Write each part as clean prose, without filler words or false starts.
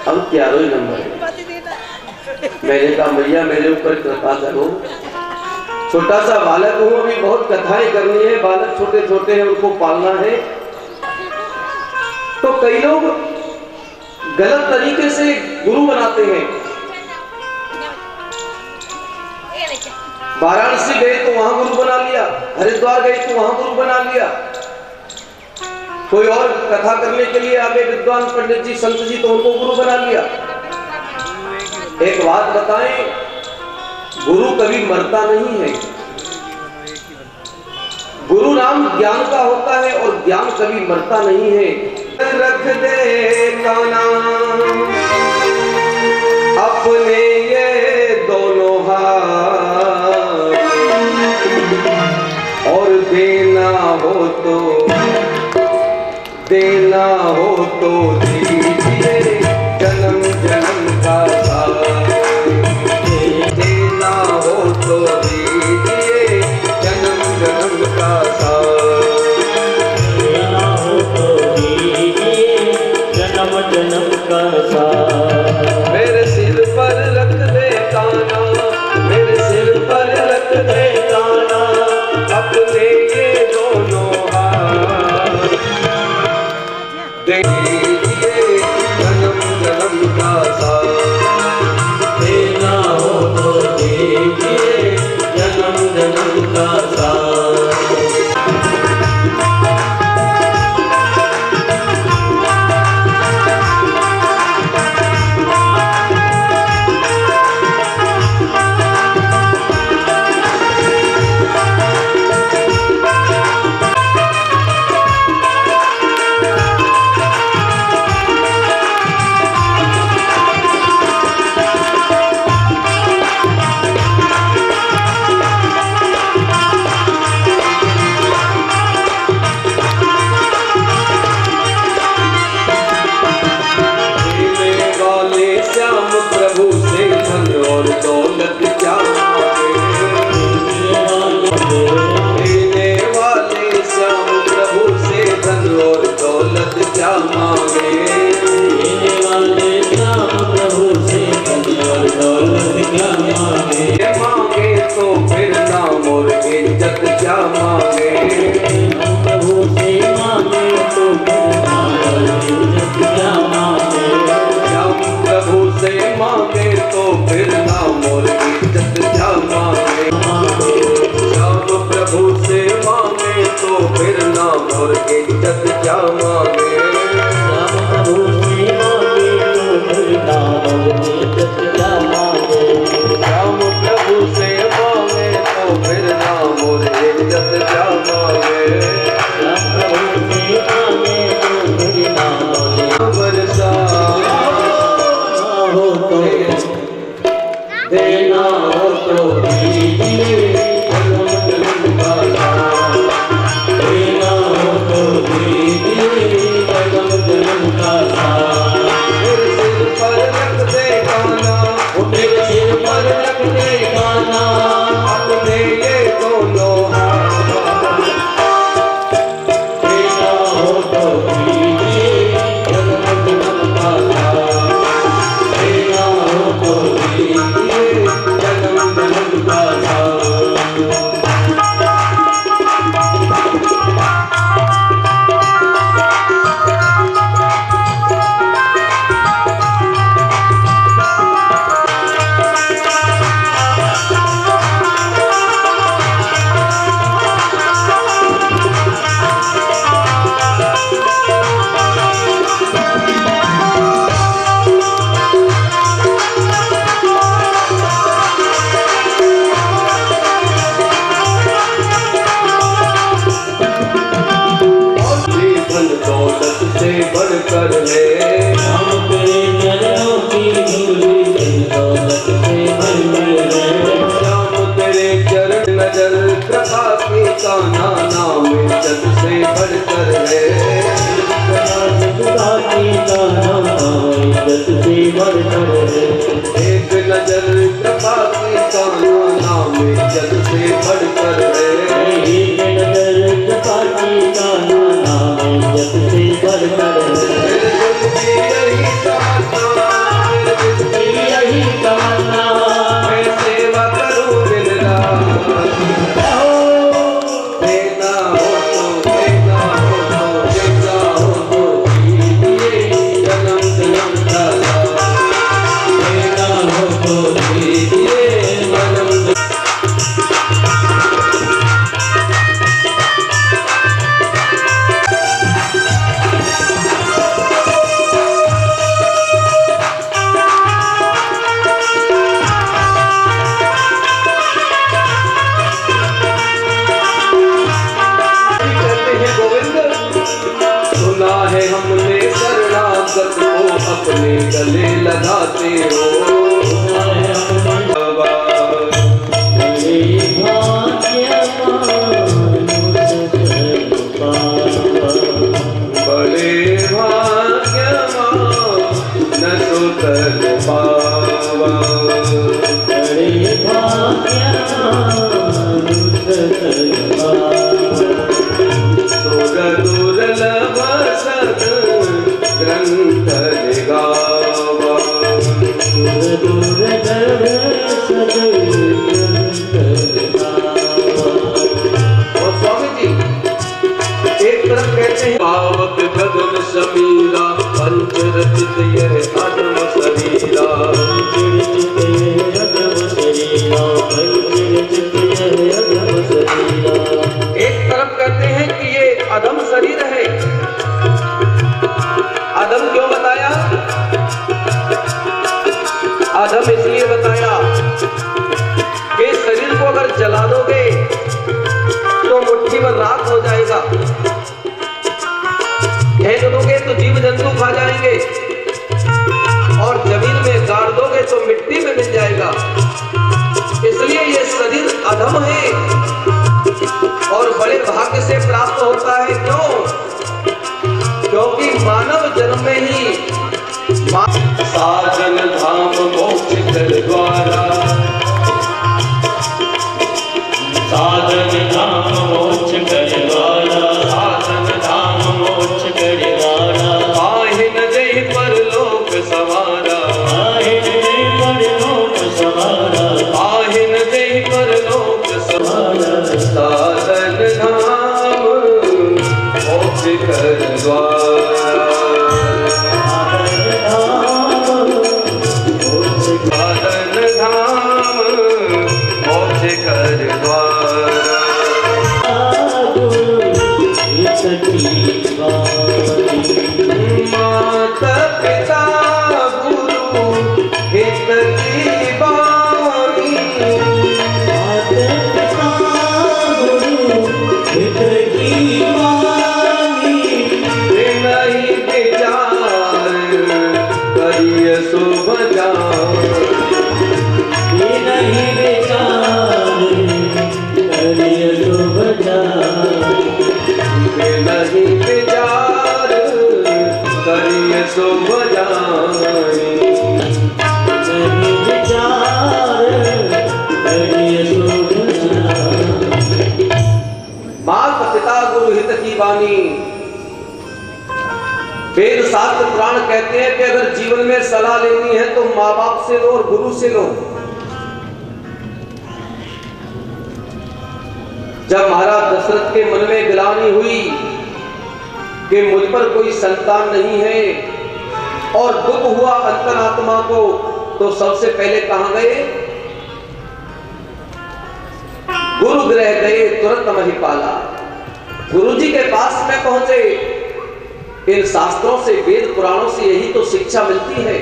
अब 11 नंबर है। मैंने कहा मैया मेरे ऊपर कृपा करो, छोटा सा बालक हूँ, अभी बहुत कथाएं करनी है, बालक छोटे छोटे हैं उनको पालना है। तो कई लोग गलत तरीके से गुरु बनाते हैं। वाराणसी गए तो वहां गुरु बना लिया, हरिद्वार गए तो वहां गुरु बना लिया, कोई और कथा करने के लिए आगे विद्वान पंडित जी संत जी तो उनको गुरु बना लिया। एक बात बताएं, गुरु कभी मरता नहीं है। गुरु नाम ज्ञान का होता है और ज्ञान कभी मरता नहीं है। रख दे काना अपने ये दोनों हाथ, और देना हो तो दीजिए जन्म जन्म का साथ, देना हो तो दीजिए जन्म जन्म का साथ, देना हो तो दीजिए जन्म जन्म का साथ। मेरे सिर पर रख दे काना, मेरे सिर पर रख दे काना अपने ये दोनों हाथ, दे दीजिए जन्म जन्म का साथ, देना हो तो दीजिए जन्म जन्म का साथ। देना हो तो दीजिए जन्म जन्म का साथ, देना हो तो दीजिए जन्म जन्म का साथ। मेरे सिर पर रख दे काना, मेरे सिर पर रख दे काना अपने ये दोनों हाथ, देना हो तो दीजिए जन्म जन्म का साथ, देना हो तो दीजिए जन्म जन्म का साथ। बढ़कर है हम तेरे चरणों की धूली दौलत से भरकर है। श्याम तेरे चरण नजर कृपा की काना नाम इज्जत से बढ़कर है। कृपा की काना इज्जत से बढ़कर है। एक नजर कृपा की काना नाम इज्जत से बढ़कर है। एक नजर कृपा की काना नाम इज्जत से बढ़कर है। मेरे दिल की यही तमन्ना अपने गले लगाते हो बाबा। बड़े भाग्यवान न तो कर पावा। दुर्लभ सद ग्रंथ गावा। और स्वामी जी एक तरफ कहते हैं पावक गगन समीरा पंच रचित यह अधम शरीरा। एक तरफ कहते हैं कि ये अधम शरीर है। अधम क्यों बताया? अधम इसलिए बताया कि शरीर को अगर जला दोगे तो मुट्ठी भर राख हो जाएगा, फेंक दोगे तो जीव जंतु खा जाएंगे, और जमीन में गाड़ दोगे तो मिट्टी में मिल जाएगा। इसलिए ये शरीर अधम है और बड़े भाग्य से प्राप्त होता है। क्यों? क्योंकि मानव जन्म में ही साधन धाम मोक्ष कर द्वारा। साधन धाम मोक्ष कर द्वारा। साधन धाम मोक्ष कर द्वारा। आहिन जय परलोक सवारा। आहिन जय परलोक सवारा। आहिन जय परलोक सवारा। साधन धाम मोक्ष कर द्वारा। साधन धाम मोक्ष कर द्वारा। माता पिता गुरु हित की बानी। नहीं विचार करिए शुभ जान। नहीं विचार करिए शुभ जान। नहीं विचार करिए शुभ जानी। नहीं विचार करिए शुभ जान। माता पिता गुरु हित की वाणी। वेद शास्त्र पुराण कहते हैं कि अगर जीवन में सलाह लेनी है तो माँ बाप से लो और गुरु से लो। जब महाराज दशरथ के मन में गिलानी हुई कि मुझ पर कोई संतान नहीं है और दुख हुआ अंतरात्मा को, तो सबसे पहले कहां गए? गुरु गृह गए, तुरंत महिपाला। गुरुजी के पास में पहुंचे। इन शास्त्रों से, वेद पुराणों से यही तो शिक्षा मिलती है।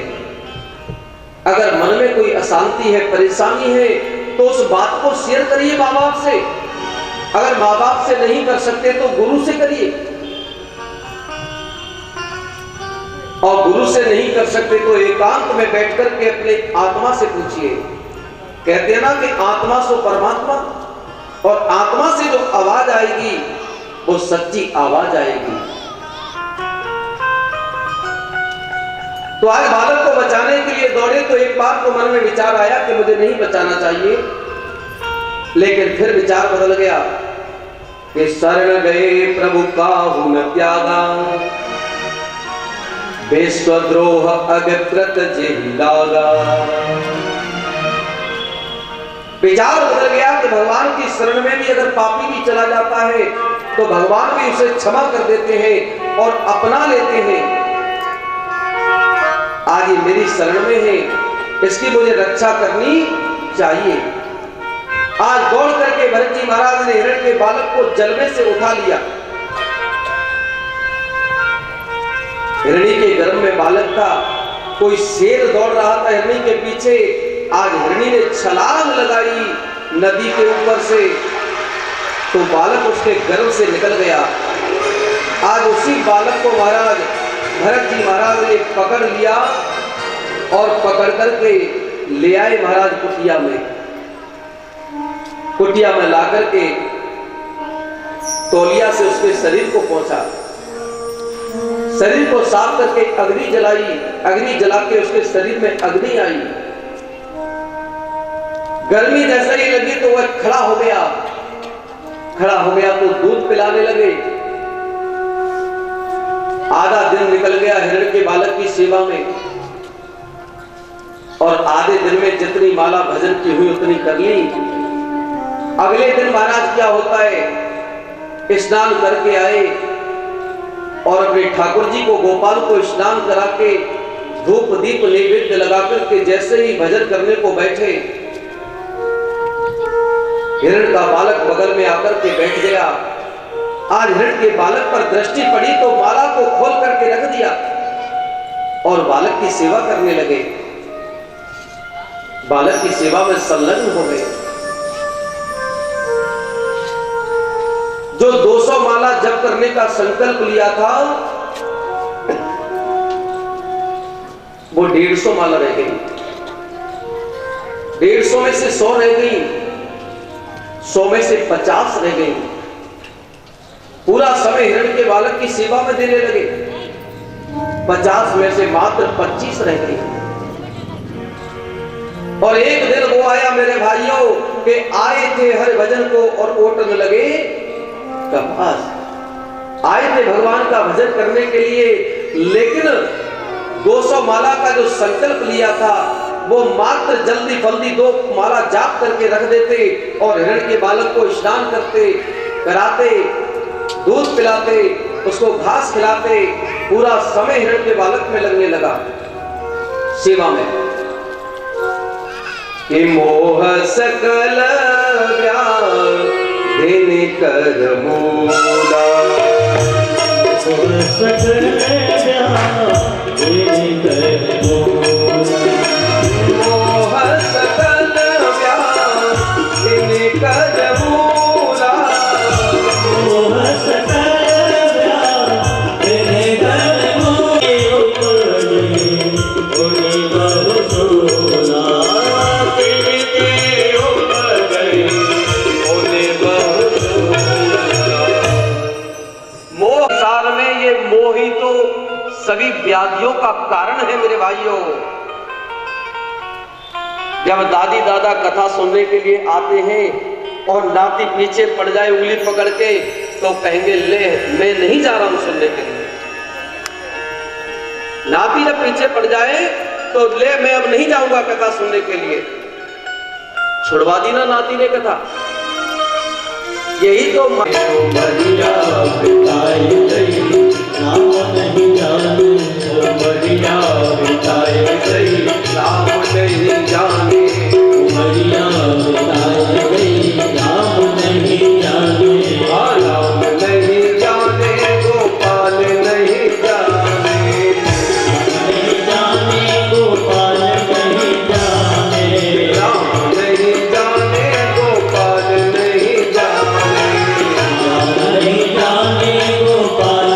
अगर मन में कोई अशांति है, परेशानी है, तो उस बात को शेयर करिए माँ बाप से। अगर माँ बाप से नहीं कर सकते तो गुरु से करिए, और गुरु से नहीं कर सकते तो एकांत में बैठ कर के अपने आत्मा से पूछिए। कहते हैं ना कि आत्मा सो परमात्मा, और आत्मा से जो आवाज आएगी वो सच्ची आवाज आएगी। तो आज बालक को बचाने के लिए दौड़े तो एक बार तो मन में विचार आया कि मुझे नहीं बचाना चाहिए, लेकिन फिर विचार बदल गया कि शरण गए प्रभु काहू न त्यागा। विश्वद्रोह अग्रत जेहि लागा। विचार बदल गया कि भगवान की शरण में भी अगर पापी भी चला जाता है तो भगवान भी उसे क्षमा कर देते हैं और अपना लेते हैं। आज ये मेरी शरण में है, इसकी मुझे रक्षा करनी चाहिए। आज दौड़ करके भरत जी महाराज ने हिरण के बालक को जल में से उठा लिया। हिरणी के गर्भ में बालक था, कोई शेर दौड़ रहा था हिरणी के पीछे। आज हिरणी ने छलांग लगाई नदी के ऊपर से, तो बालक उसके गर्भ से निकल गया। आज उसी बालक को महाराज भरत जी महाराज ने पकड़ लिया और पकड़ करके ले आए महाराज कुटिया में। कुटिया में ला करके तौलिया से उसके शरीर को पहुंचा, शरीर को साफ करके अग्नि जलाई, अग्नि जला के उसके शरीर में अग्नि आई। गर्मी जैसे ही लगी तो वह खड़ा हो गया, खड़ा हो गया तो दूध पिलाने लगे। आधा दिन निकल गया हिरण के बालक की सेवा में, और आधे दिन में जितनी माला भजन की हुई उतनी कर ली। अगले दिन महाराज क्या होता है, स्नान करके आए और अपने ठाकुर जी को गोपाल को स्नान करा के धूप दीप नैवेद्य लगा करके जैसे ही भजन करने को बैठे, हिरण का बालक बगल में आकर के बैठ गया। आज हिरण के बालक पर दृष्टि पड़ी तो माला को खोल करके रख दिया और बालक की सेवा करने लगे। बालक की सेवा में संलग्न हो गए। जो 200 माला जप करने का संकल्प लिया था वो 150 माला रह गई। 150 में से 100 रह गई, 100 में से 50 रह गई। पूरा समय हिरण के बालक की सेवा में देने लगे। 50 में से मात्र 25 रह गई। और एक दिन वो आया मेरे भाइयों के आए थे हरि भजन को और ओटने लगे कपास। आए थे भगवान का भजन करने के लिए, लेकिन 200 माला का जो संकल्प लिया था वो मात्र जल्दी फल्दी 2 माला जाप करके रख देते और हिरण के बालक को स्नान करते कराते, दूध पिलाते, उसको घास खिलाते। पूरा समय हिरण के बालक में लगने लगा सेवा में। कि मोह सकल व्याधिन कर मूला, मोह सकल व्याधिन कर मूला, मोह सकल व्याधिन कर मूला, मोह सकल व्याधिन कर मूला। सभी व्याधियों का कारण है मेरे भाइयों। जब दादी दादा कथा सुनने के लिए आते हैं और नाती पीछे पड़ जाए उंगली पकड़ के तो कहेंगे ले मैं नहीं जा रहा हूं सुनने के लिए। नाती जब पीछे पड़ जाए तो ले मैं अब नहीं जाऊंगा कथा सुनने के लिए। छुड़वा दी ना नाती ने कथा। यही तो बढ़िया बिताई गई नाम नहीं जाने, बढ़िया बिताई गई नाम नहीं जाने, बढ़िया बिताई गई नाम नहीं जाने, नाम नहीं जाने, गोपाल नहीं जाने, नहीं जाने गोपाल नहीं जाने, राम नहीं जाने, गोपाल नहीं जाने, नहीं जाने गोपाल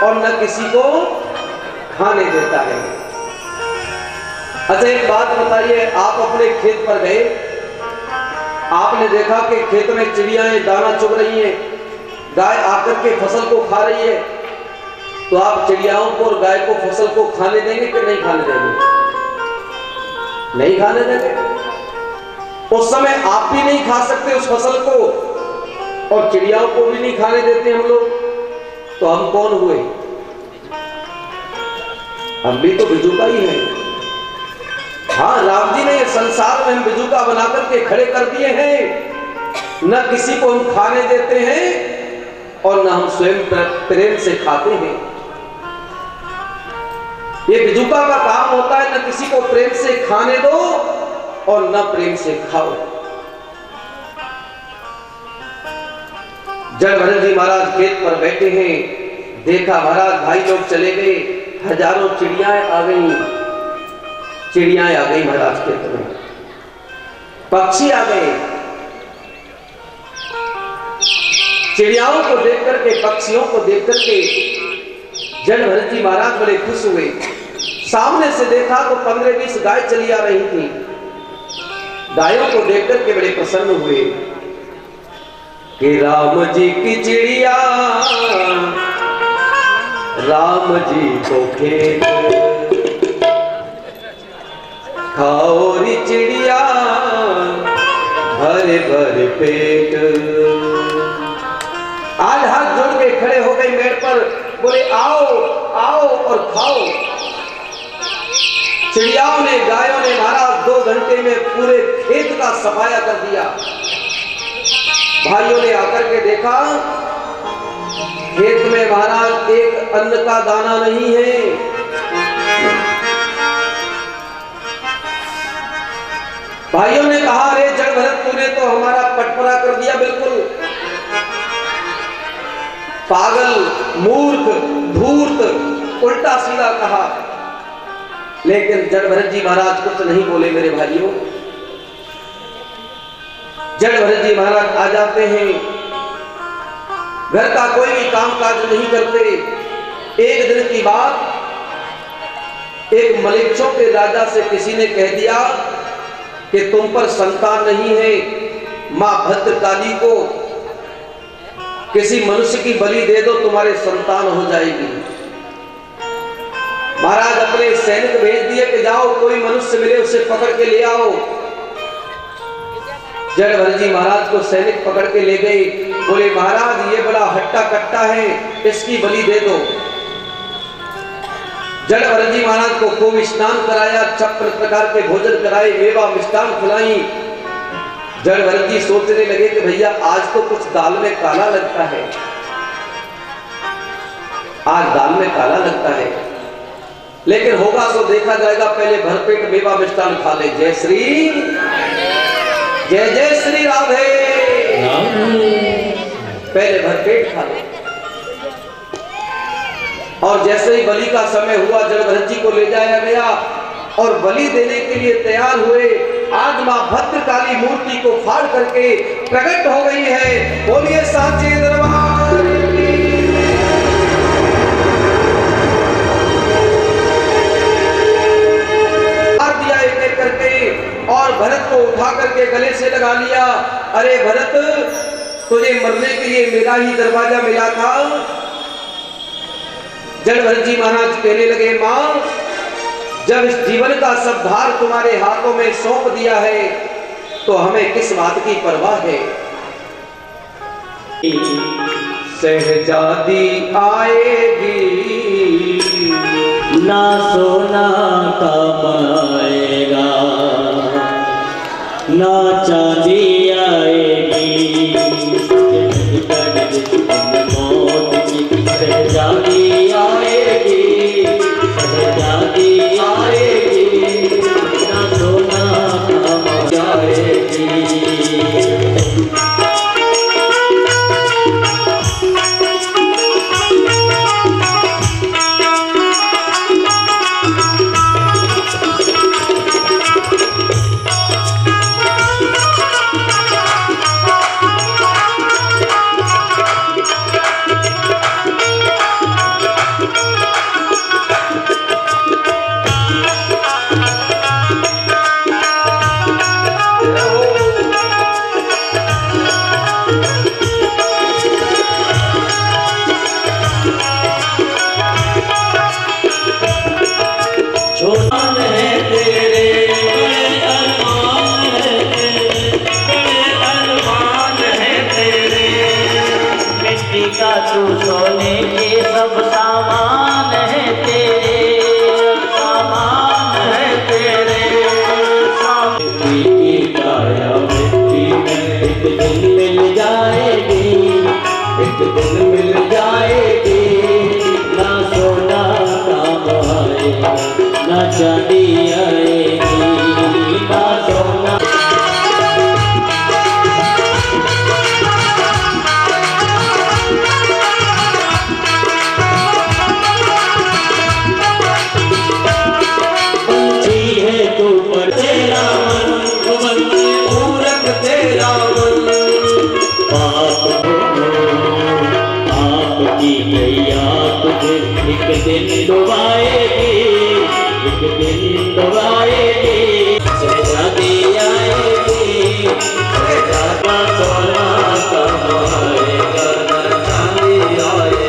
और न किसी को खाने देता है। अच्छा एक बात बताइए, आप अपने खेत पर गए, आपने देखा कि खेत में चिड़ियाएं दाना चुग रही हैं, गाय आकर के फसल को खा रही है, तो आप चिड़ियाओं को और गाय को फसल को खाने देंगे कि नहीं खाने देंगे? नहीं खाने देंगे। उस समय आप भी नहीं खा सकते उस फसल को और चिड़ियाओं को भी नहीं खाने देते हम लोग, तो हम कौन हुए? हम भी तो बिजुका ही हैं। हाँ, राम जी ने संसार में हम बिजुका बनाकर के खड़े कर दिए हैं। न किसी को हम खाने देते हैं और न हम स्वयं प्रेम से खाते हैं। ये बिजुका का काम होता है, न किसी को प्रेम से खाने दो और न प्रेम से खाओ। जब भरत जी महाराज खेत पर बैठे हैं, देखा महाराज भाई लोग चले गए, हजारों चिड़ियाएं आ गई, चिड़ियाएं आ गई महाराज खेत में, पक्षी आ गए। चिड़ियाओं को देख करके, पक्षियों को देख करके जन भरत जी महाराज बड़े खुश हुए। सामने से देखा तो 15-20 गाय चली आ रही थी। गायों को देख करके बड़े प्रसन्न हुए कि राम जी की चिड़िया, राम जी को खेत, खाओ री चिड़िया भरे भरे पेट। आज हाथ जोड़ के खड़े हो गए मेड़ पर, बोले आओ आओ और खाओ। चिड़ियाओं ने, गायों ने महाराज 2 घंटे में पूरे खेत का सफाया कर दिया। भाइयों ने आकर के देखा, खेत में महाराज एक अन्न का दाना नहीं है। भाइयों ने कहा, अरे जड़ भरत तूने तो हमारा पटपरा कर दिया, बिल्कुल पागल, मूर्ख, धूर्त, उल्टा सीधा कहा। लेकिन जड़ भरत जी महाराज कुछ नहीं बोले। मेरे भाइयों, जड़ भरत जी महाराज आ जाते हैं, घर का कोई भी काम काज नहीं करते। एक दिन की बात, एक मलेच्छों के राजा से किसी ने कह दिया कि तुम पर संतान नहीं है, मां भद्रकाली को किसी मनुष्य की बलि दे दो, तुम्हारे संतान हो जाएगी। महाराज अपने सैनिक भेज दिए कि जाओ कोई मनुष्य मिले उसे पकड़ के ले आओ। जड़ भरत जी महाराज को सैनिक पकड़ के ले गए। बोले महाराज ये बड़ा हट्टा कट्टा है, इसकी बलि दे दो। जड़ भरत जी महाराज को खूब स्नान कराया, 56 प्रकार के भोजन कराए, मेवा मिष्ठान खिलाई। जड़ भरत जी सोचने लगे कि भैया आज तो कुछ दाल में काला लगता है, आज दाल में काला लगता है, लेकिन होगा तो देखा जाएगा। पहले भरपेट मेवा मिष्ठान खा ले। जय श्री, जय जय श्री राधे। पहले भरपेट खा ले। और जैसे ही बलि का समय हुआ, जड़ भरत जी को ले जाया गया और बलि देने के लिए तैयार हुए। आज मां भद्रकाली मूर्ति को फाड़ करके प्रकट हो गई है। बोलिए साचे दरबार की। दिया एक-एक करके और भरत को उठा करके गले से लगा लिया। अरे भरत, तुझे मरने के लिए मेरा ही दरवाजा मिला था। जड़ भरत जी महाराज कहने लगे, मां जब इस जीवन का सब भार तुम्हारे हाथों में सौंप दिया है तो हमें किस बात की परवाह है। सहजादी आएगी ना सोना कमाएगा, ना चांदी आएगी, मौत की सहजादी आएगी, सहजादी आएगी, ना सोना कमाएगी। का तू सोने के सब सामान है तेरे, सामान है तेरे। मिट्टी की काया मिट्टी में एक दिन मिल जाएगी, एक दिन मिल जाएगी। ना सोना काम आएगा, ना चांदी आएगी, ना सोना। पंछी है तू पर तेरा मन, मूरख तेरा मन। पाप आपकी नैया तुझे एक दिन डुबाएगी, एक दिन डुबाएगी। सजा दी आएगी, सजा का सोना कमाएगा, ना चांदी आएगी।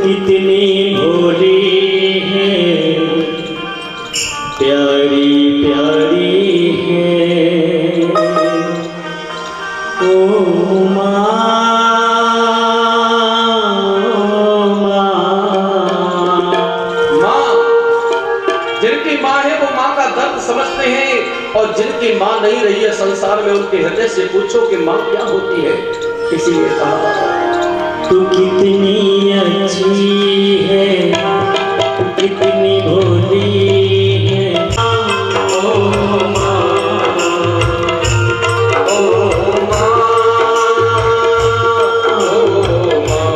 कितनी भोली है, प्यारी प्यारी है ओ माँ, जिनकी माँ है वो माँ का दर्द समझते हैं, और जिनकी माँ नहीं रही है संसार में उनके हृदय से पूछो कि माँ क्या होती है। किसी ने कहा तू कितनी अच्छी है, तू कितनी भोली है ओ माँ, ओ माँ, ओ माँ,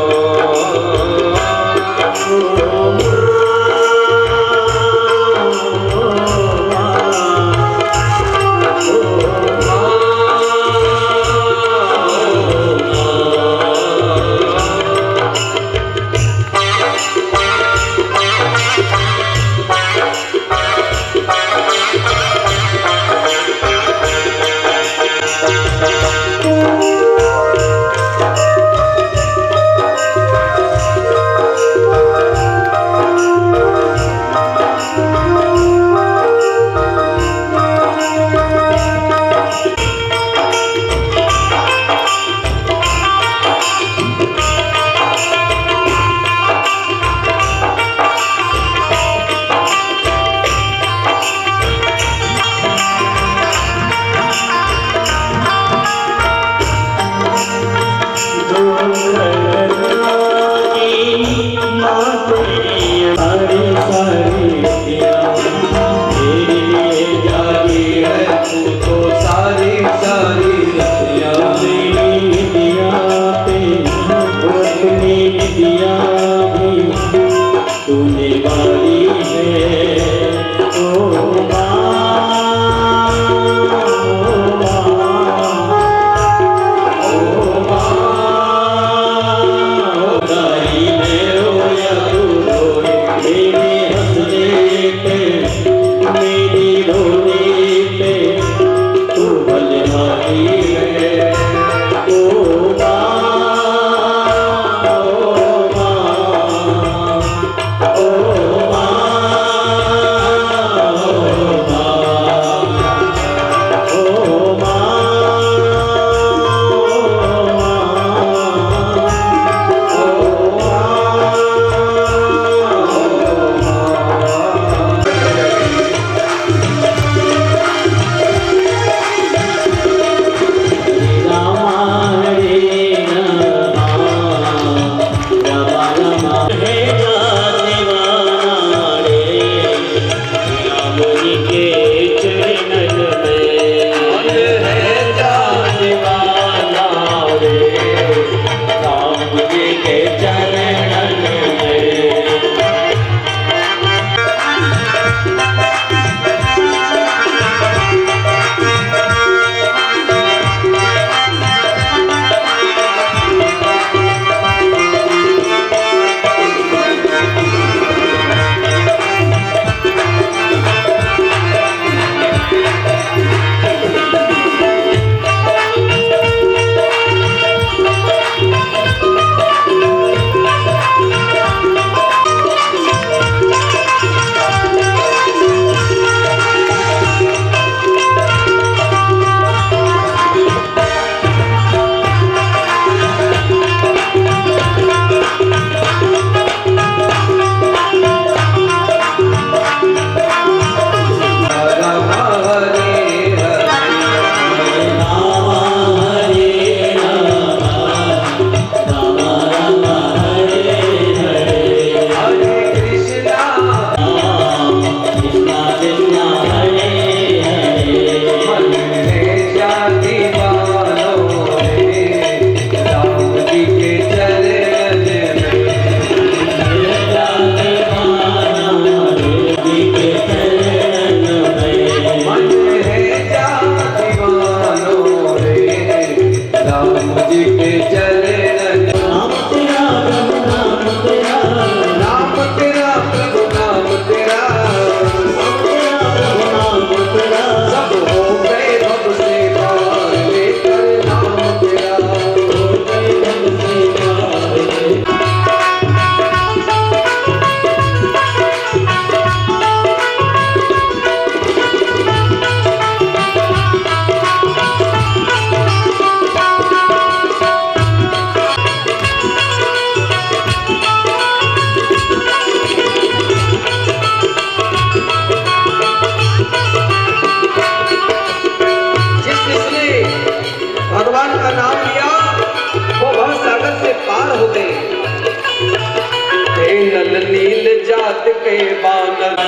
के वानर,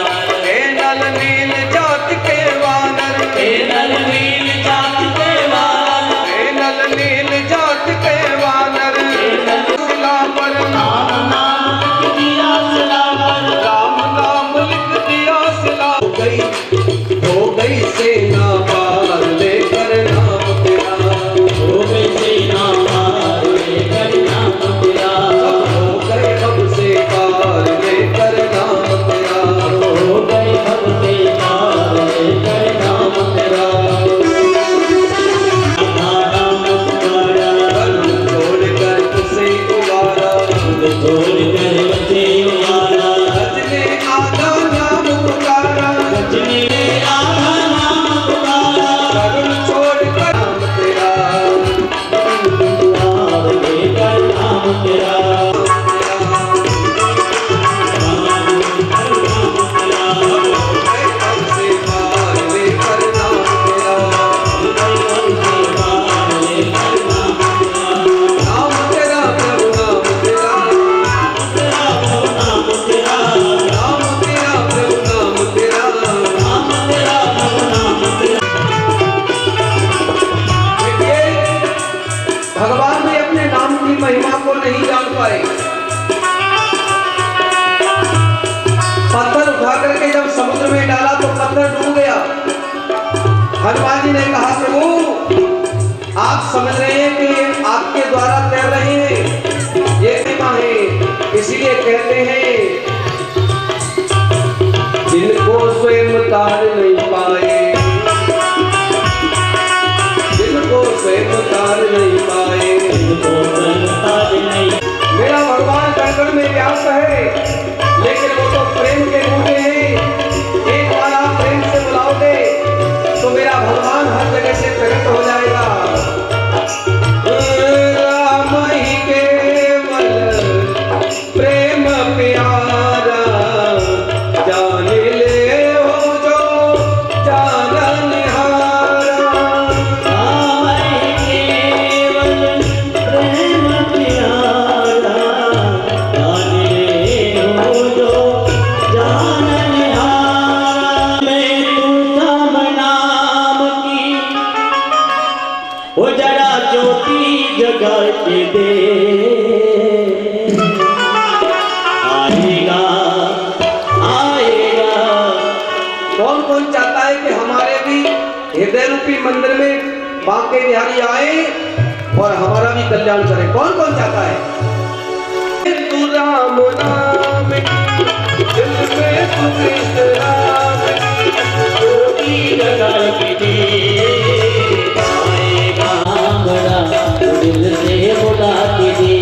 हे नल नील जात के वानर, हे नल नील जात के वानर, हे नल नील जात के वानर, सिला पर राम नाम लिख दिया सिला पर, राम नाम लिख दिया सिला। हो गई सेना पार लेकर नाम तेरा, हो गई सेना पार लेकर नाम तेरा, हो गए हमसे पार लेकर नाम तेरा, हो गए हमसे पार लेकर नाम तेरा। नाम तुम्हारा कर्म छोड़कर उसे उबारा, छोड़कर बचे उबारा, रचने आधा नाम पुकारा, रचने आधा नाम पुकारा, कर्म छोड़कर नाम तेरा, पार लेकर नाम तेरा, हमसे पार लेकर नाम तेरा, नाम तेरा प्रभु नाम तेरा, नाम तेरा प्रभु नाम तेरा। देखिए, भगवान भी अपने नाम की महिमा को नहीं जान पाए। पत्थर उठा करके जब समुद्र में डाला तो पत्थर डूब गया। हनुमान जी ने कहा प्रभु आप समझ रहे हैं कि ये आपके द्वारा तैर रहे हैं, ये महिमा है, इसीलिए कहते हैं जिनको स्वयं तार नहीं पाए, जिनको स्वयं तार नहीं पाए। मेरा भगवान कण में व्याप्त है, लेकिन वो तो प्रेम के बूटे हैं। एक बार आप प्रेम से बुलाओगे तो मेरा भगवान हर जगह से प्रकट हो जाएगा। राम ही केवल प्रेम प्यारा, जान ले हो जो जाननहारा। राम केवल प्रेम प्यारा, जाने हो जो जाननहारा। मैं तू राम नाम की वो जरा ज्योति जगा के दे, आएगा आएगा। कौन कौन चाहता है कि हमारे भी हृदय रूपी मंदिर में बांके बिहारी आए और हमारा भी कल्याण करे? कौन कौन चाहता है? तू राम नाम दिल में तू कृष्ण राम, ज्योति जगा के दे, आएगा बड़ा दिल से बुला के दे।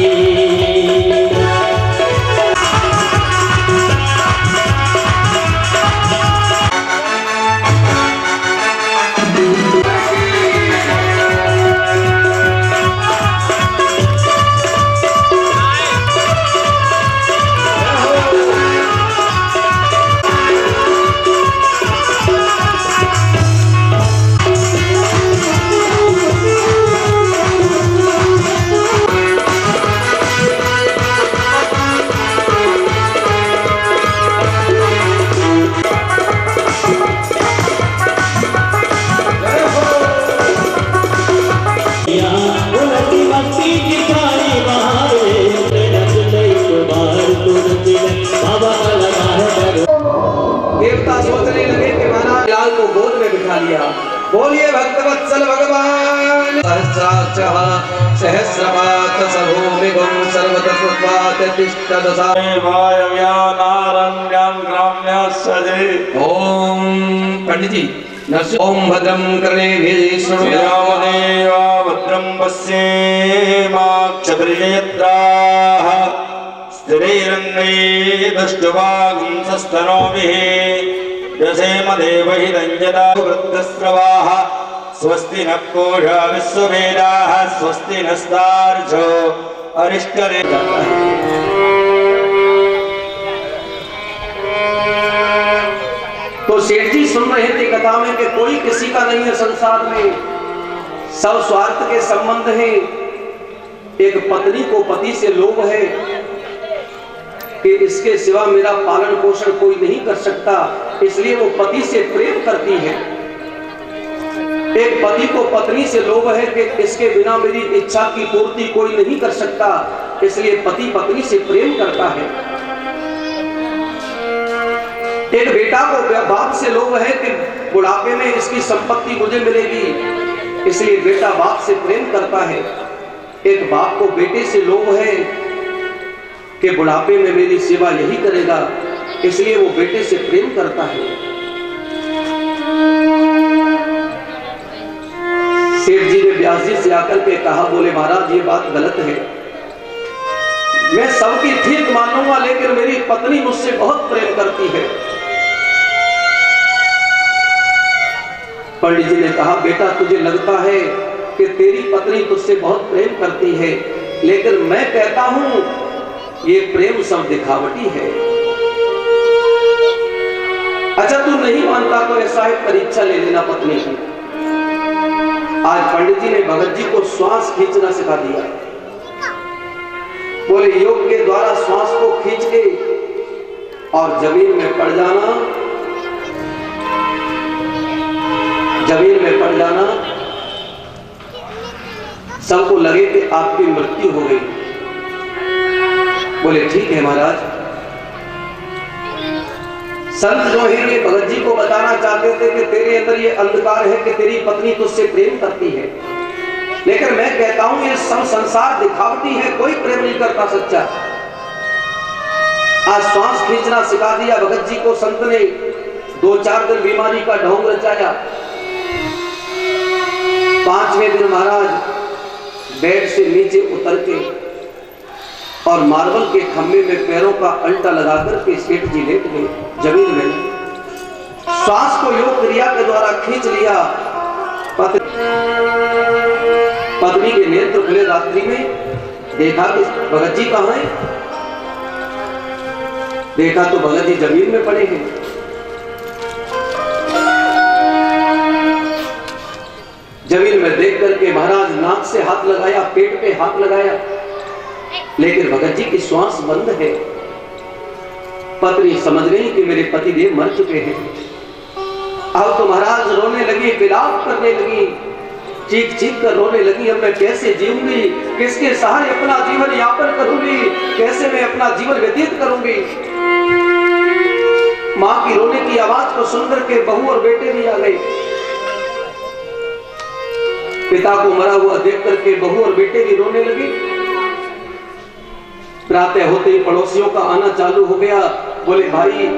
देवता सोचने लगे कि महाराज लाल को गोद में बिठा लिया। बोलिए भक्तवत्सल भगवान। सहस्राक्षः सहस्रपात सभूमिगं सर्वतस्वात् तिष्ठदशा। ओम पंडित जी ओम भद्रं कर्णेभिः शृणुयामदेव भद्रं पश्येमाक्षभिर्यत्राः स्थिरैरङ्गैः दष्टुवागुंसस्तनोभिः यसेम देवहितं यदा वृद्धस्रवाः स्वस्ति नः पूषा विश्ववेदाः स्वस्ति नस्तार्क्ष्यो अरिष्टनेमिः। तो सेठ जी सुन रहे थे कथा में कि कोई किसी का नहीं है संसार में, सब स्वार्थ के संबंध है। एक पत्नी को पति से लोभ है, कि इसके सिवा मेरा पालन पोषण कोई नहीं कर सकता, इसलिए वो पति से प्रेम करती है। एक पति को पत्नी से लोभ है कि इसके बिना मेरी इच्छा की पूर्ति कोई नहीं कर सकता, इसलिए पति पत्नी से प्रेम करता है। एक बेटा को बाप से लोभ है कि बुढ़ापे में इसकी संपत्ति मुझे मिलेगी, इसलिए बेटा बाप से प्रेम करता है। एक बाप को बेटे से लोभ है कि बुढ़ापे में मेरी सेवा यही करेगा, इसलिए वो बेटे से प्रेम करता है। सेठ जी ने व्यास जी से आकर के कहा, बोले महाराज ये बात गलत है, मैं सबकी ठीक मानूंगा, लेकिन मेरी पत्नी मुझसे बहुत प्रेम करती है। पंडित जी ने कहा, बेटा तुझे लगता है कि तेरी पत्नी तुझसे बहुत प्रेम करती है, लेकिन मैं कहता हूं ये प्रेम सब दिखावटी है। अच्छा तू नहीं मानता तो ऐसा है, परीक्षा ले लेना पत्नी की। आज पंडित जी ने भगत जी को श्वास खींचना सिखा दिया। बोले योग के द्वारा श्वास को खींच के और जमीन में पड़ जाना, जमीन में पड़ जाना, सबको लगे कि आपकी मृत्यु हो गई। बोले ठीक है महाराज। संत जो है ये भगत जी को बताना चाहते थे कि तेरे अंदर ये अंधकार है कि तेरी पत्नी तुझसे प्रेम करती है, लेकिन मैं कहता हूं ये सब संसार दिखावटी है, कोई प्रेम नहीं करता सच्चा। आज श्वास खींचना सिखा दिया भगत जी को संत ने, 2-4 दिन बीमारी का ढोंग रचाया। 5वें दिन महाराज बेड से नीचे उतर के और मार्बल के खंभे में पैरों का अल्टा लगाकर के सेठ जी लेट गए जमीन में। श्वास को योग क्रिया के द्वारा खींच लिया। पत्नी के नेत्र खुले रात्रि में, देखा कि भगत जी कहां है, देखा तो भगत जी जमीन में पड़े हैं। जमीन में देख करके महाराज नाक से हाथ लगाया, पेट पे हाथ लगाया, लेकिन भगत जी की श्वास बंद है। पत्नी समझ गई कि मेरे पति देव मर चुके हैं। अब तो महाराज रोने लगी, विलाप करने लगी, चीख चीख कर रोने लगी, अब मैं कैसे जीऊंगी, किसके सहारे अपना जीवन यापन करूंगी, कैसे मैं अपना जीवन व्यतीत करूंगी। मां की रोने की आवाज को सुनकर के बहू और बेटे भी आ गए। पिता को मरा हुआ देख करके बहू और बेटे भी रोने लगे। प्रातः होते ही पड़ोसियों का आना चालू हो गया। बोले भाई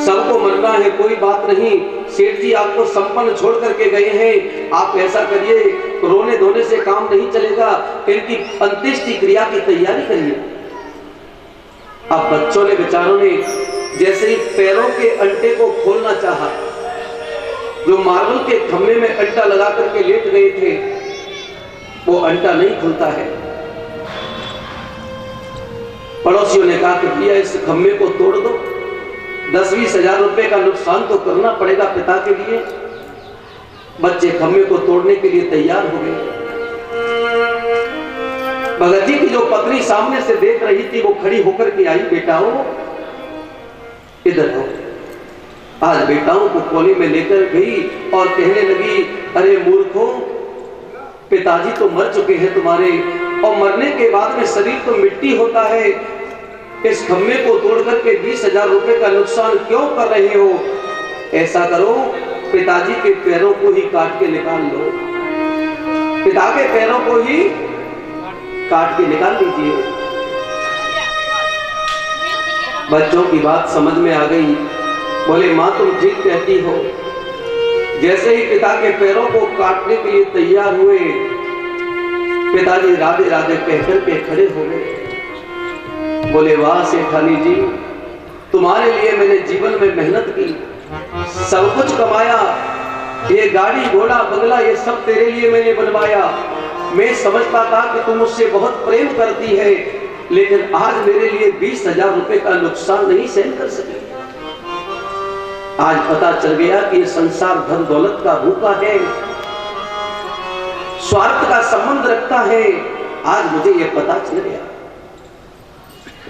सबको मरना है, कोई बात नहीं, सेठ जी आपको संपन्न छोड़ करके गए हैं, आप ऐसा करिए, रोने धोने से काम नहीं चलेगा, इनकी अंत्येष्टि क्रिया की तैयारी करिए। अब बच्चों ने बेचारों ने जैसे ही पैरों के अंटे को खोलना चाहा, जो मार्बल के खंभे में अंटा लगा करके लेट गए थे, वो अंटा नहीं खुलता है। पड़ोसियों ने कहा कि भैया इस खंभे को तोड़ दो, 10-20 हजार रुपए का नुकसान तो करना पड़ेगा पिता के लिए। बच्चे खंभे को तोड़ने के लिए तैयार हो गए। भगत जी की जो पत्नी सामने से देख रही थी वो खड़ी होकर के आई, बेटाओ इधर आओ। आज बेटाओं को कोले में लेकर गई और कहने लगी, अरे मूर्खों, पिताजी तो मर चुके हैं तुम्हारे, और मरने के बाद में शरीर तो मिट्टी होता है, इस खम्भे को तोड़ करके 20 हजार रुपए का नुकसान क्यों कर रहे हो? ऐसा करो, पिताजी के पैरों को ही काट के निकाल लो, पिता के पैरों को ही काट के निकाल लीजिए। बच्चों की बात समझ में आ गई। बोले माँ तुम ठीक कहती हो। जैसे ही पिता के पैरों को काटने के लिए तैयार हुए, पिताजी राधे राधे कहकर के खड़े हो गए। बोले वाह सेठानी जी, तुम्हारे लिए मैंने जीवन में मेहनत की, सब कुछ कमाया, ये गाड़ी घोड़ा बंगला ये सब तेरे लिए मैंने बनवाया। मैं समझता था कि तुम मुझसे बहुत प्रेम करती है, लेकिन आज मेरे लिए 20 हजार रुपए का नुकसान नहीं सहन कर सकी। आज पता चल गया कि ये संसार धन दौलत का भूखा है, स्वार्थ का संबंध रखता है। आज मुझे ये पता चल गया।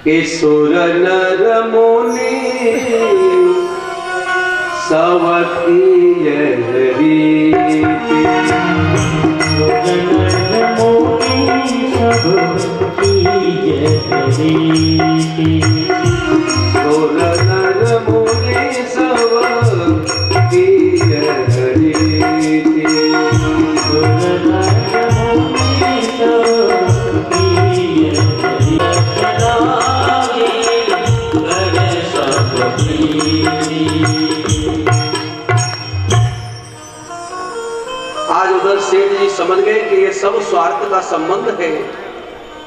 ईश्वर नर मुनि सबकी यह रीति। सुर नर मुनि सबकी यह रीति। आज उधर सेठ जी समझ गए कि ये सब स्वार्थ का संबंध है,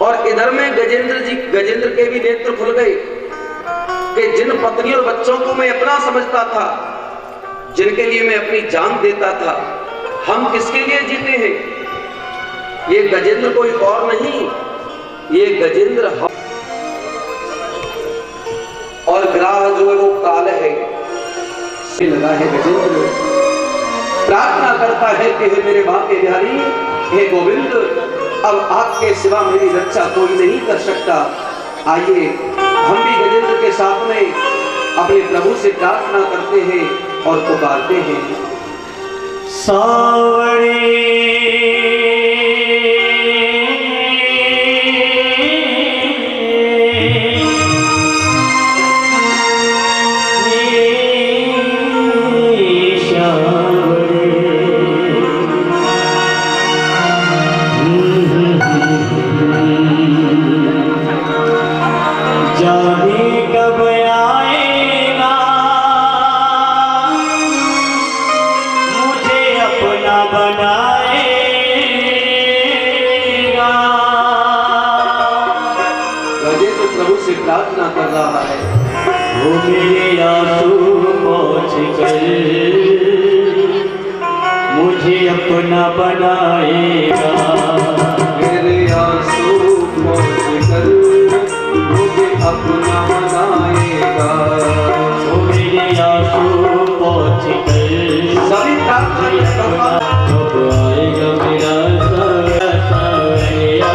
और इधर में गजेंद्र के भी नेत्र खुल गए कि जिन पत्नी और बच्चों को मैं अपना समझता था, जिनके लिए मैं अपनी जान देता था, हम किसके लिए जीते हैं? ये गजेंद्र कोई और नहीं, ये गजेंद्र हम, और ग्राह जो है वो काल है। लगा है गजेंद्र, प्रार्थना करता है कि हे मेरे बांके बिहारी, हे गोविंद, अब आपके सिवा मेरी रक्षा कोई नहीं कर सकता। आइए हम भी गजेंद्र के साथ में अपने प्रभु से प्रार्थना करते हैं और पुकारते हैं। गजेंद्र प्रभु से प्रार्थना कर रहा है, वो मेरे आंसू पोंछ कर मुझे अपना बनाएगा। मेरे आंसू पोंछ कर मुझे अपना बनाएगा। वो मेरे आंसू पोंछ कर सभी प्रार्थना कब आएगा मेरा सावरिया,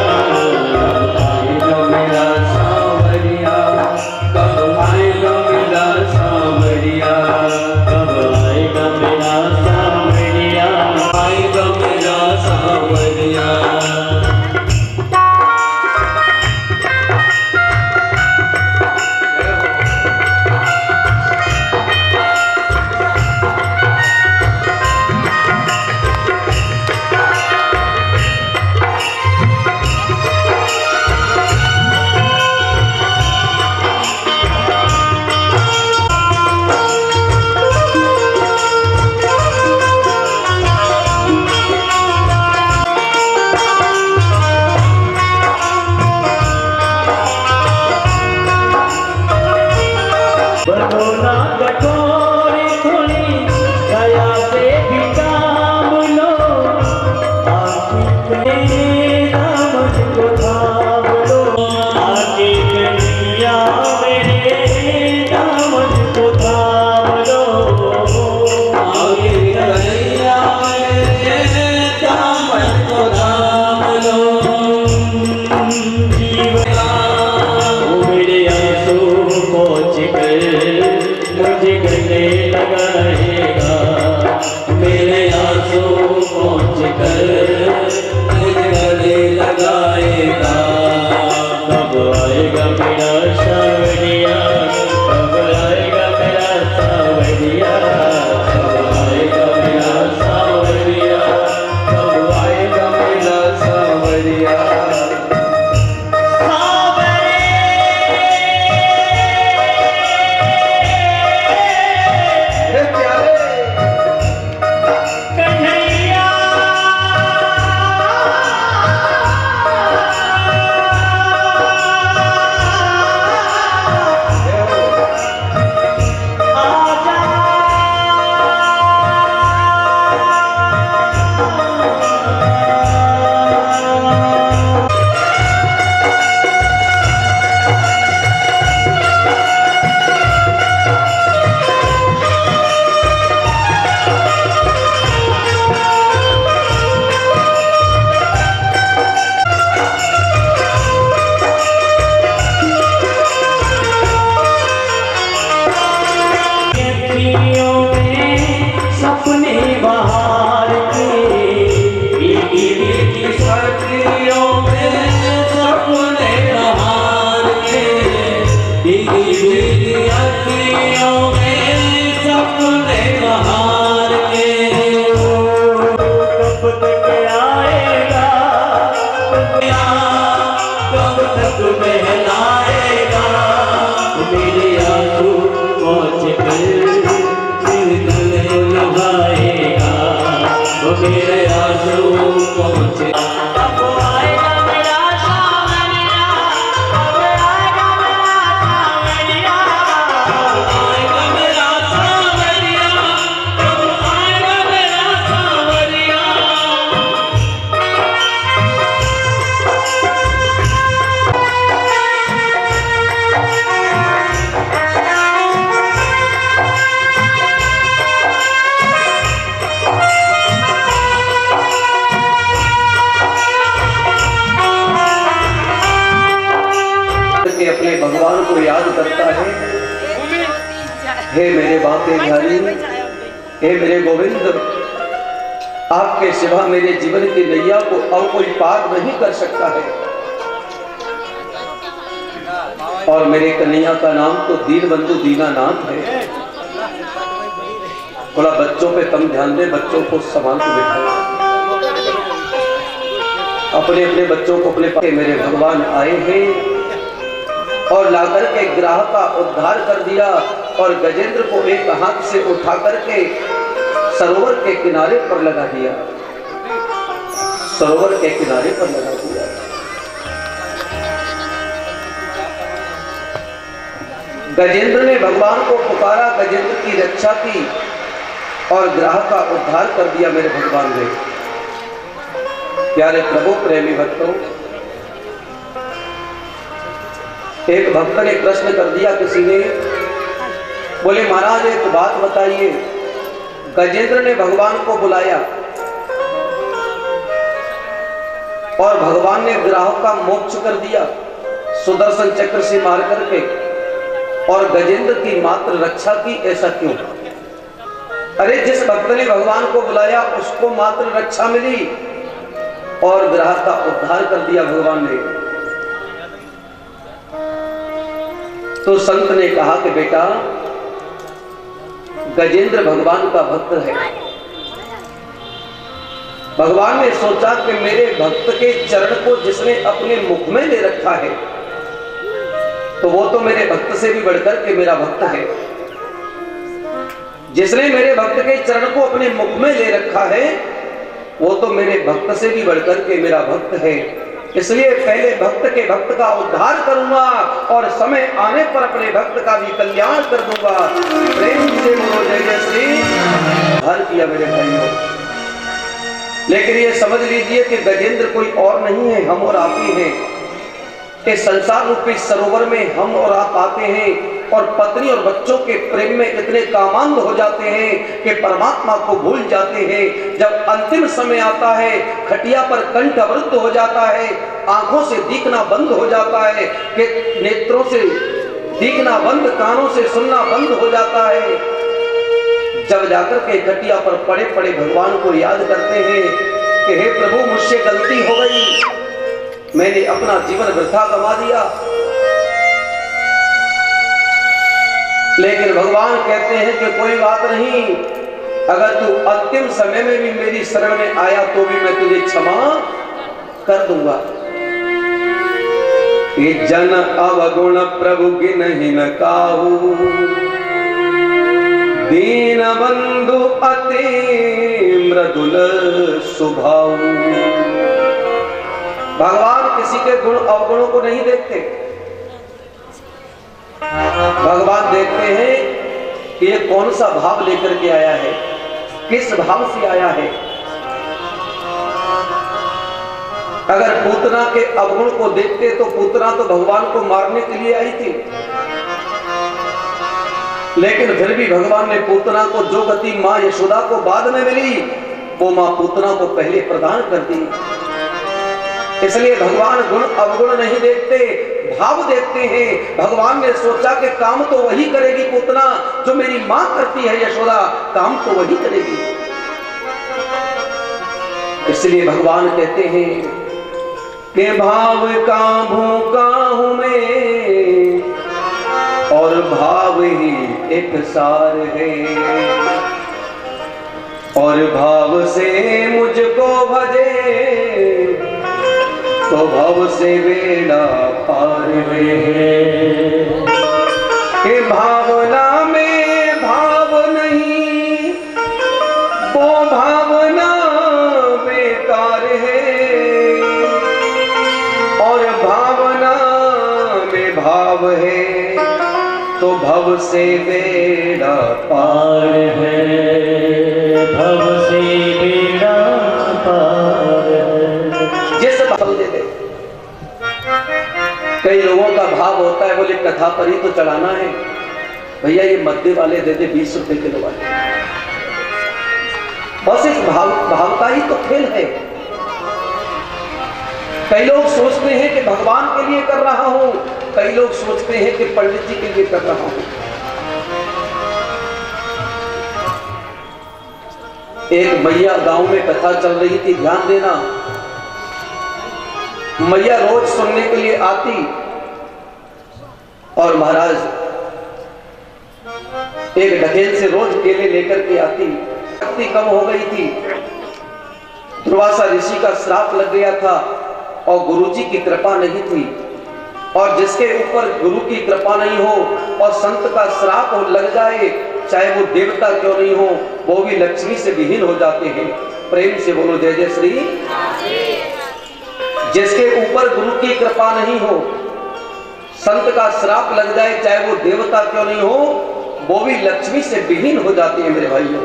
आएगा मेरा सावरिया, कब आएगा मेरा सावरिया, कब आएगा मेरा सावरिया, आएगा मेरा सावरिया। हे मेरे बापे धारी, हे मेरे गोविंद, आपके सिवा मेरे जीवन की नैया को अब कोई पार नहीं कर सकता है। और मेरे कन्हैया का नाम तो दीनबंधु दीनानाथ है। थोड़ा बच्चों पे कम ध्यान दे, बच्चों को संभाल के बैठा। अपने अपने बच्चों को अपने पास मेरे भगवान आए हैं और लाकर के ग्राह का उद्धार कर दिया और गजेंद्र को एक हाथ से उठा करके सरोवर के किनारे पर लगा दिया, सरोवर के किनारे पर लगा दिया। गजेंद्र ने भगवान को पुकारा, गजेंद्र की रक्षा की और ग्राह का उद्धार कर दिया मेरे भगवान ने। प्यारे प्रभु प्रेमी भक्तों, एक भक्त ने प्रश्न कर दिया किसी ने, बोले महाराज एक बात बताइए, गजेंद्र ने भगवान को बुलाया और भगवान ने ग्राह का मोक्ष कर दिया सुदर्शन चक्र से मार करके, और गजेंद्र की मात्र रक्षा की, ऐसा क्यों? अरे जिस भक्त ने भगवान को बुलाया उसको मात्र रक्षा मिली और ग्राह का उद्धार कर दिया भगवान ने। तो संत ने कहा कि बेटा, गजेंद्र भगवान का भक्त है। भगवान ने सोचा कि मेरे भक्त के चरण को जिसने अपने मुख में ले रखा है तो वो तो मेरे भक्त से भी बढ़कर के मेरा भक्त है। जिसने मेरे भक्त के चरण को अपने मुख में ले रखा है वो तो मेरे भक्त से भी बढ़कर के मेरा भक्त है। इसलिए पहले भक्त के भक्त का उद्धार करूंगा और समय आने पर अपने भक्त का भी कल्याण कर दूंगा। प्रेम से बोलो जय जय श्री। हर किया मेरे भाइयों, लेकिन ये समझ लीजिए कि गजेंद्र कोई और नहीं है, हम और आप ही हैं। इस संसार रूपी सरोवर में हम और आप आते हैं और पत्नी और बच्चों के प्रेम में इतने कामांध हो जाते हैं कि परमात्मा को भूल जाते हैं। जब अंतिम समय आता है, खटिया पर कंठ अवरुद्ध हो जाता है, आंखों से दिखना बंद हो जाता है, कि नेत्रों से दिखना बंद, कानों से सुनना बंद हो जाता है, जब जाकर के खटिया पर पड़े पड़े भगवान को याद करते हैं कि हे प्रभु मुझसे गलती हो गई, मैंने अपना जीवन वृथा गंवा दिया। लेकिन भगवान कहते हैं कि कोई बात नहीं, अगर तू अंतिम समय में भी मेरी शरण में आया तो भी मैं तुझे क्षमा कर दूंगा। ये जन अवगुण प्रभु गिनहि न काहू, दीन बंधु अति मृदुल स्वभाव। भगवान किसी के गुण अवगुणों को नहीं देखते। भगवान देखते हैं कि ये कौन सा भाव लेकर के आया है, किस भाव से आया है। अगर पूतना के अवगुण को देखते तो पूतना तो भगवान को मारने के लिए आई थी, लेकिन फिर भी भगवान ने पूतना को जो गति मां यशोदा को बाद में मिली वो मां पूतना को पहले प्रदान कर दी। इसलिए भगवान गुण अवगुण नहीं देखते, भाव देखते हैं। भगवान ने सोचा कि काम तो वही करेगी पूतना जो मेरी मां करती है यशोदा, काम तो वही करेगी। इसलिए भगवान कहते हैं कि भाव का भूखा हूं मैं और भाव ही एक सार है, और भाव से मुझको भजे तो भव से बेड़ा पार है। कि भावना में भाव नहीं वो भावना बेकार है, और भावना में भाव है तो भव से बेड़ा पार है। भव से बेड़ा पार है। जिस भाव दे दे। कई लोगों का भाव होता है, बोले कथा पर ही तो चढ़ाना है भैया, ये मध्य वाले दे दे 20 रुपए किलो वाले। बस इस भाव का ही तो खेल है। कई लोग सोचते हैं कि भगवान के लिए कर रहा हूं, कई लोग सोचते हैं कि पंडित जी के लिए कर रहा हूं। एक मैया गांव में कथा चल रही थी, ध्यान देना। मैया रोज सुनने के लिए आती और महाराज एक ढकेल से रोज केले लेकर के आती। शक्ति कम हो गई थी, दुर्वासा ऋषि का श्राप लग गया था और गुरुजी की कृपा नहीं थी। और जिसके ऊपर गुरु की कृपा नहीं हो और संत का श्राप लग जाए, चाहे वो देवता क्यों नहीं हो, वो भी लक्ष्मी से विहीन हो जाते हैं। प्रेम से बोलो जय जय श्री। जिसके ऊपर गुरु की कृपा नहीं हो, संत का श्राप लग जाए, चाहे वो देवता क्यों नहीं हो, वो भी लक्ष्मी से विहीन हो जाती है। मेरे भाइयों,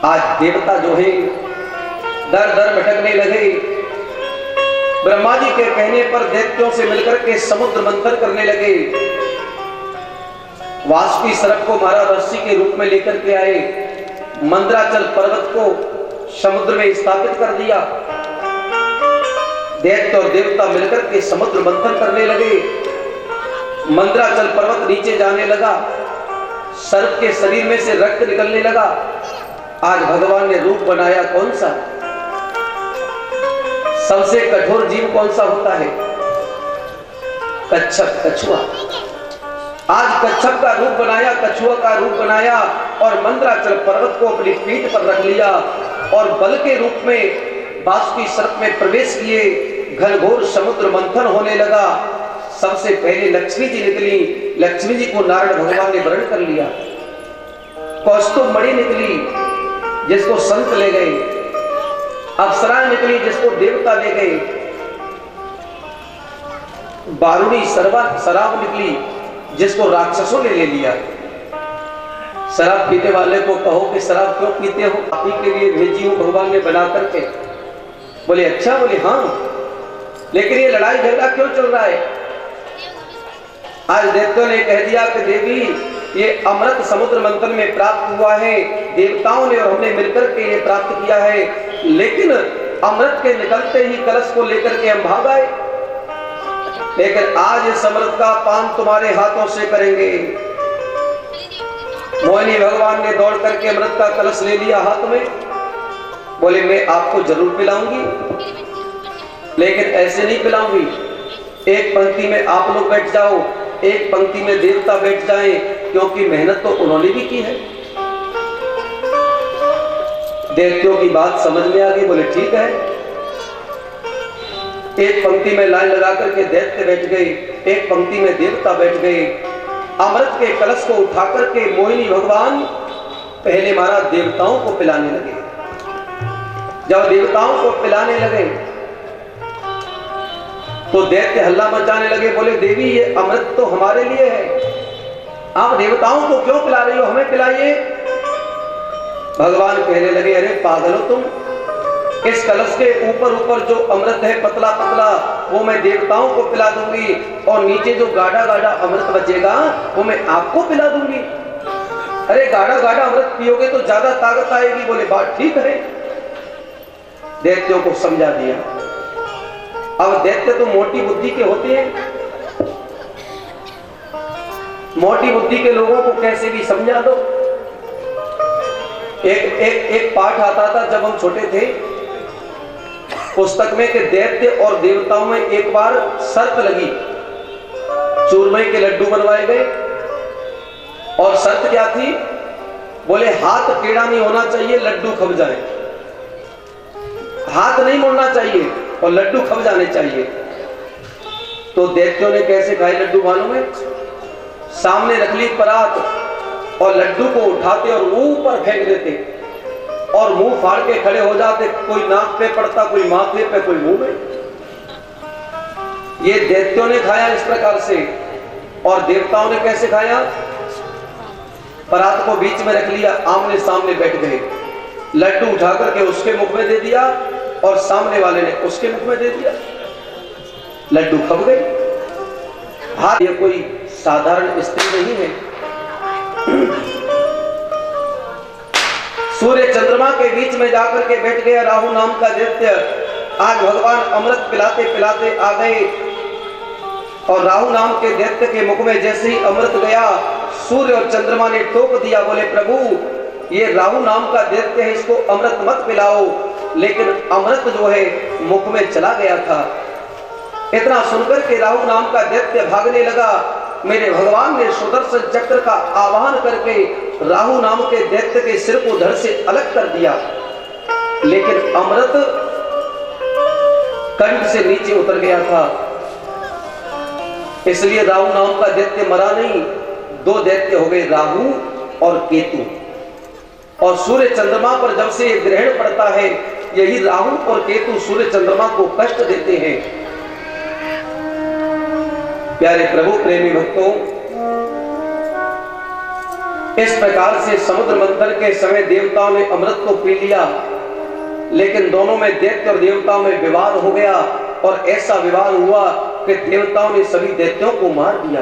आज देवता जो है दर दर भटकने लगे। ब्रह्मा जी के कहने पर दैत्यों से मिलकर के समुद्र मंथन करने लगे। वासुकी सर्प को महाराज रस्सी के रूप में लेकर के आए, मंदराचल पर्वत को समुद्र में स्थापित कर दिया। दैत्य और देवता मिलकर के समुद्र मंथन करने लगे। मंदराचल पर्वत नीचे जाने लगा, सर्प के शरीर में से रक्त निकलने लगा। आज भगवान ने रूप बनाया कौन सा? सबसे कठोर जीव कौन सा होता है? कच्छप, कछुआ। आज कच्छप का रूप बनाया, कछुआ का रूप बनाया और मंदराचल पर्वत को अपनी पीठ पर रख लिया और बल के रूप में वासुकी सर्प में प्रवेश किए। घनघोर समुद्र मंथन होने लगा। सबसे पहले लक्ष्मी जी निकली, लक्ष्मी जी को नारायण भगवान ने वरण कर लिया। कौस्तुभ मणि निकली, जिसको संत ले गए। अप्सरा निकली, जिसको देवता ले गए। बारूणी शराब निकली, जिसको राक्षसों ने ले लिया। शराब पीने वाले को कहो कि शराब क्यों पीते हो? आप ही के लिए भेजी हूं भगवान ने बना करके। बोले अच्छा? बोले हाँ, लेकिन ये लड़ाई झगड़ा क्यों चल रहा है? आज दैत्यों ने कह दिया कि देवी, ये अमृत समुद्र मंथन में प्राप्त हुआ है, देवताओं ने और हमने मिलकर के ये प्राप्त किया है, लेकिन अमृत के निकलते ही कलश को लेकर के हम भाग आए। लेकिन आज इस अमृत का पान तुम्हारे हाथों से करेंगे। मोहिनी भगवान ने दौड़ करके अमृत का कलश ले लिया हाथ में। बोले मैं आपको जरूर पिलाऊंगी, लेकिन ऐसे नहीं पिलाऊंगी। एक पंक्ति में आप लोग बैठ जाओ, एक पंक्ति में देवता बैठ जाएं, क्योंकि मेहनत तो उन्होंने भी की है। दैत्यों की बात समझ में आ गई। बोले ठीक है। एक पंक्ति में लाइन लगा करके दैत्य बैठ गए, एक पंक्ति में देवता बैठ गए। अमृत के कलश को उठा करके मोहिनी भगवान पहले महाराज देवताओं को पिलाने लगे। जब देवताओं को पिलाने लगे तो दैत्य हल्ला मचाने लगे। बोले देवी, ये अमृत तो हमारे लिए है, आप देवताओं को क्यों पिला रही हो? हमें पिलाइए। भगवान कहने लगे, अरे पागल हो तुम, इस कलश के ऊपर ऊपर जो अमृत है पतला पतला, वो मैं देवताओं को पिला दूंगी, और नीचे जो गाढ़ा गाढ़ा अमृत बचेगा वो मैं आपको पिला दूंगी। अरे गाढ़ा गाढ़ा अमृत पियोगे तो ज्यादा ताकत आएगी। बोले बात ठीक है। दैत्यों को समझा दिया। अब दैत्य तो मोटी बुद्धि के होते हैं, मोटी बुद्धि के लोगों को कैसे भी समझा दो। एक पाठ आता था जब हम छोटे थे पुस्तक में कि दैत्य और देवताओं में एक बार शर्त लगी। चूरमे के लड्डू बनवाए गए और शर्त क्या थी? बोले हाथ टेढ़ा नहीं होना चाहिए, लड्डू खब जाए। हाथ नहीं मुड़ना चाहिए और लड्डू खब जाने चाहिए। तो दैत्यों ने कैसे खाए लड्डू मालूम है? सामने रख ली परात और लड्डू को उठाते और ऊपर फेंक देते और मुंह फाड़ के खड़े हो जाते। कोई नाक पे पड़ता, कोई माथे पे, कोई मुंह में। ये दैत्यों ने खाया इस प्रकार से। और देवताओं ने कैसे खाया? परात को बीच में रख लिया, आमने सामने बैठ गए, लड्डू उठा करके उसके मुख में दे दिया और सामने वाले ने उसके मुख में दे दिया, लड्डू खब गए। हाँ, ये कोई साधारण स्त्री नहीं है। सूर्य चंद्रमा के बीच में जाकर के बैठ गया राहु नाम का दैत्य। आज भगवान अमृत पिलाते पिलाते आ गए और राहु नाम के दैत्य के मुख में जैसे ही अमृत गया, सूर्य और चंद्रमा ने टोक दिया। बोले प्रभु, ये राहु नाम का दैत्य है, इसको अमृत मत पिलाओ। लेकिन अमृत जो है मुख में चला गया था। इतना सुनकर के राहु नाम का दैत्य भागने लगा। मेरे भगवान ने सुदर्शन चक्र का आवाहन करके राहु नाम के दैत्य के सिर को धड़ से अलग कर दिया, लेकिन अमृत कंठ से नीचे उतर गया था। इसलिए राहु नाम का दैत्य मरा नहीं। दो दैत्य हो गए, राहु और केतु। और सूर्य चंद्रमा पर जब से ग्रहण पड़ता है, यही राहु और केतु सूर्य चंद्रमा को कष्ट देते हैं। प्यारे प्रभु प्रेमी भक्तों, इस प्रकार से समुद्र मंथन के समय देवताओं ने अमृत को पी लिया, लेकिन दोनों में दैत्य और देवताओं में विवाद हो गया। और ऐसा विवाद हुआ कि देवताओं ने सभी दैत्यों को मार दिया।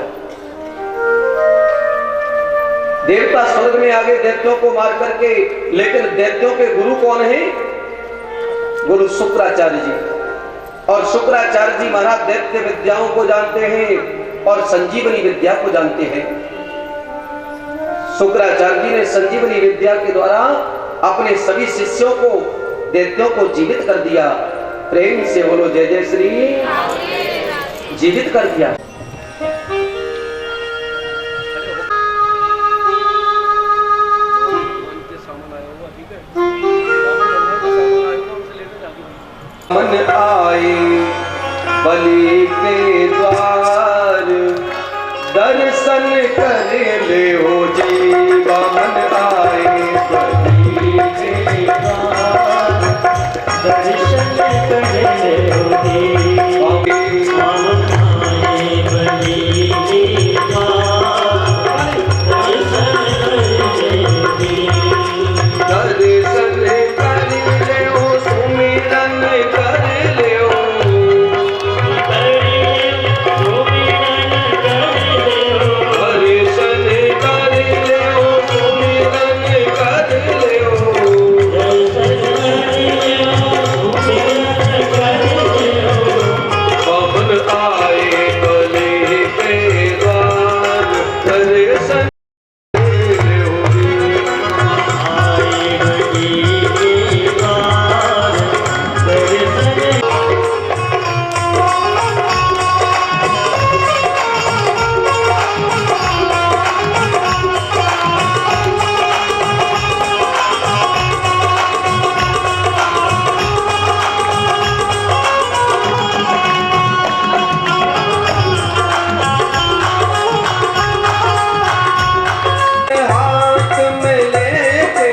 देवता स्वर्ग में आ गए दैत्यों को मार करके, लेकिन दैत्यों के गुरु कौन है? गुरु शुक्राचार्य जी। और शुक्राचार्य जी महाराज दैत्य विद्याओं को जानते हैं और संजीवनी विद्या को जानते हैं। शुक्राचार्य जी ने संजीवनी विद्या के द्वारा अपने सभी शिष्यों को, दैत्यों को जीवित कर दिया। प्रेम से बोलो जय जय श्री। जीवित कर दिया। मन आए बलि के द्वार, दर्शन कर ले हो जीवा। मन आए बलि के द्वार, दर्शन कर ले हो जीवा। मन आए बलि के द्वार, दर्शन कर ले हो जीवा। दर्शन कर ले हो, सुमिरन कर ले हो। दर्शन कर ले हो, सुमिरन कर ले हो। पवन आए बलि के द्वार, दर्शन हाथ में लेके